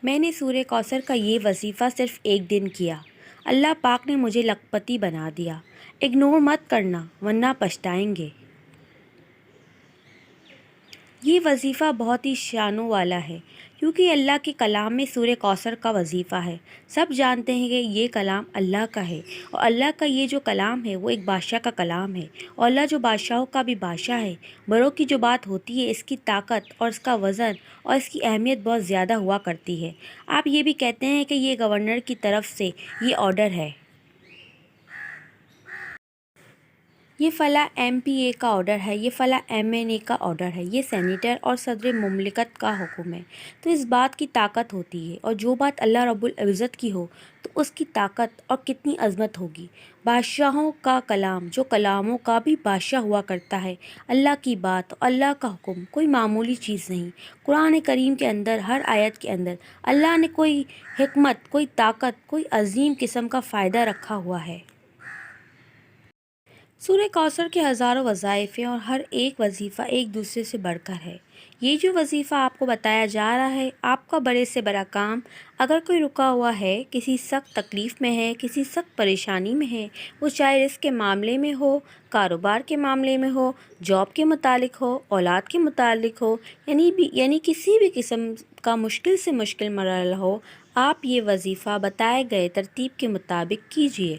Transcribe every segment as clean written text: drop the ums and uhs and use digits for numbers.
میں نے سورہ کوثر کا یہ وظیفہ صرف ایک دن کیا، اللہ پاک نے مجھے لکھپتی بنا دیا۔ اگنور مت کرنا ورنہ پچھتائیں گے۔ یہ وظیفہ بہت ہی شانوں والا ہے کیونکہ اللہ کے کلام میں سورہ کوثر کا وظیفہ ہے۔ سب جانتے ہیں کہ یہ کلام اللہ کا ہے، اور اللہ کا یہ جو کلام ہے وہ ایک بادشاہ کا کلام ہے، اور اللہ جو بادشاہوں کا بھی بادشاہ ہے۔ بڑوں کی جو بات ہوتی ہے، اس کی طاقت اور اس کا وزن اور اس کی اہمیت بہت زیادہ ہوا کرتی ہے۔ آپ یہ بھی کہتے ہیں کہ یہ گورنر کی طرف سے یہ آرڈر ہے، یہ فلاں ایم پی اے کا آرڈر ہے، یہ فلاں ایم این اے کا آرڈر ہے، یہ سینیٹر اور صدر مملکت کا حکم ہے، تو اس بات کی طاقت ہوتی ہے۔ اور جو بات اللہ رب العزت کی ہو تو اس کی طاقت اور کتنی عظمت ہوگی۔ بادشاہوں کا کلام جو کلاموں کا بھی بادشاہ ہوا کرتا ہے، اللہ کی بات اور اللہ کا حکم کوئی معمولی چیز نہیں۔ قرآن کریم کے اندر ہر آیت کے اندر اللہ نے کوئی حکمت، کوئی طاقت، کوئی عظیم قسم کا فائدہ رکھا ہوا ہے۔ سورہ کوثر کے ہزاروں وظائف ہیں اور ہر ایک وظیفہ ایک دوسرے سے بڑھ کر ہے۔ یہ جو وظیفہ آپ کو بتایا جا رہا ہے، آپ کا بڑے سے بڑا کام، اگر کوئی رکا ہوا ہے، کسی سخت تکلیف میں ہے، کسی سخت پریشانی میں ہے، وہ چاہے رزق کے معاملے میں ہو، کاروبار کے معاملے میں ہو، جاب کے متعلق ہو، اولاد کے متعلق ہو، یعنی کسی بھی قسم کا مشکل سے مشکل مرحلہ ہو، آپ یہ وظیفہ بتائے گئے ترتیب کے مطابق کیجیے۔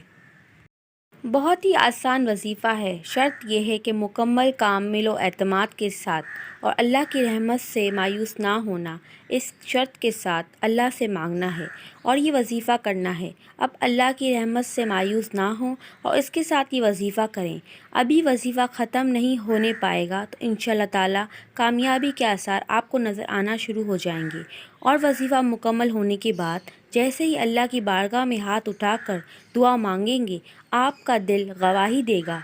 بہت ہی آسان وظیفہ ہے، شرط یہ ہے کہ مکمل کامل و اعتماد کے ساتھ اور اللہ کی رحمت سے مایوس نہ ہونا۔ اس شرط کے ساتھ اللہ سے مانگنا ہے اور یہ وظیفہ کرنا ہے۔ اب اللہ کی رحمت سے مایوس نہ ہوں اور اس کے ساتھ یہ وظیفہ کریں۔ ابھی وظیفہ ختم نہیں ہونے پائے گا تو انشاءاللہ تعالی کامیابی کے آثار آپ کو نظر آنا شروع ہو جائیں گے، اور وظیفہ مکمل ہونے کے بعد جیسے ہی اللہ کی بارگاہ میں ہاتھ اٹھا کر دعا مانگیں گے، آپ کا دل گواہی دے گا۔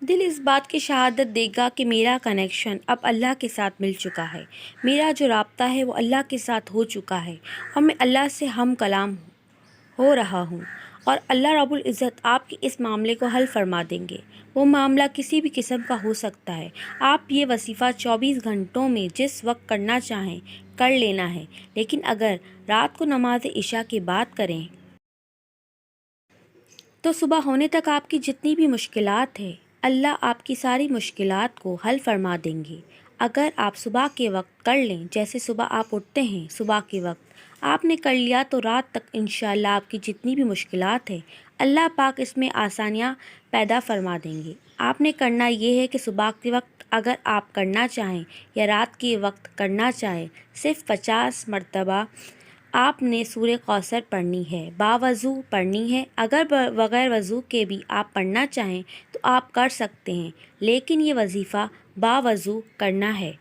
دل اس بات کی شہادت دے گا کہ میرا کنیکشن اب اللہ کے ساتھ مل چکا ہے، میرا جو رابطہ ہے وہ اللہ کے ساتھ ہو چکا ہے، اور میں اللہ سے ہم کلام ہو رہا ہوں، اور اللہ رب العزت آپ کے اس معاملے کو حل فرما دیں گے۔ وہ معاملہ کسی بھی قسم کا ہو سکتا ہے۔ آپ یہ وظیفہ 24 گھنٹوں میں جس وقت کرنا چاہیں کر لینا ہے، لیکن اگر رات کو نماز عشاء کے بعد کریں تو صبح ہونے تک آپ کی جتنی بھی مشکلات ہیں، اللہ آپ کی ساری مشکلات کو حل فرما دیں گے۔ اگر آپ صبح کے وقت کر لیں، جیسے صبح آپ اٹھتے ہیں، صبح کے وقت آپ نے کر لیا تو رات تک انشاءاللہ آپ کی جتنی بھی مشکلات ہیں، اللہ پاک اس میں آسانیاں پیدا فرما دیں گے۔ آپ نے کرنا یہ ہے کہ صبح کے وقت اگر آپ کرنا چاہیں یا رات کے وقت کرنا چاہیں، صرف 50 مرتبہ آپ نے سورہ کوثر پڑھنی ہے، باوضو پڑھنی ہے۔ اگر بغیر وضو کے بھی آپ پڑھنا چاہیں تو آپ کر سکتے ہیں، لیکن یہ وظیفہ باوضو کرنا ہے۔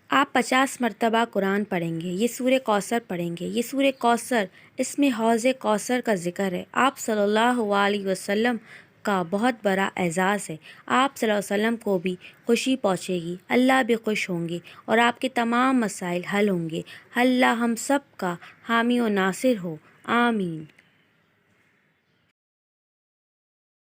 آپ 50 مرتبہ قرآن پڑھیں گے، یہ سورہ کوثر پڑھیں گے۔ یہ سورہ کوثر، اس میں حوض کوثر کا ذکر ہے۔ آپ صلی اللہ علیہ وسلم کا بہت بڑا اعزاز ہے۔ آپ صلی اللہ علیہ وسلم کو بھی خوشی پہنچے گی، اللہ بھی خوش ہوں گے، اور آپ کے تمام مسائل حل ہوں گے۔ اللہ ہم سب کا حامی و ناصر ہو، آمین۔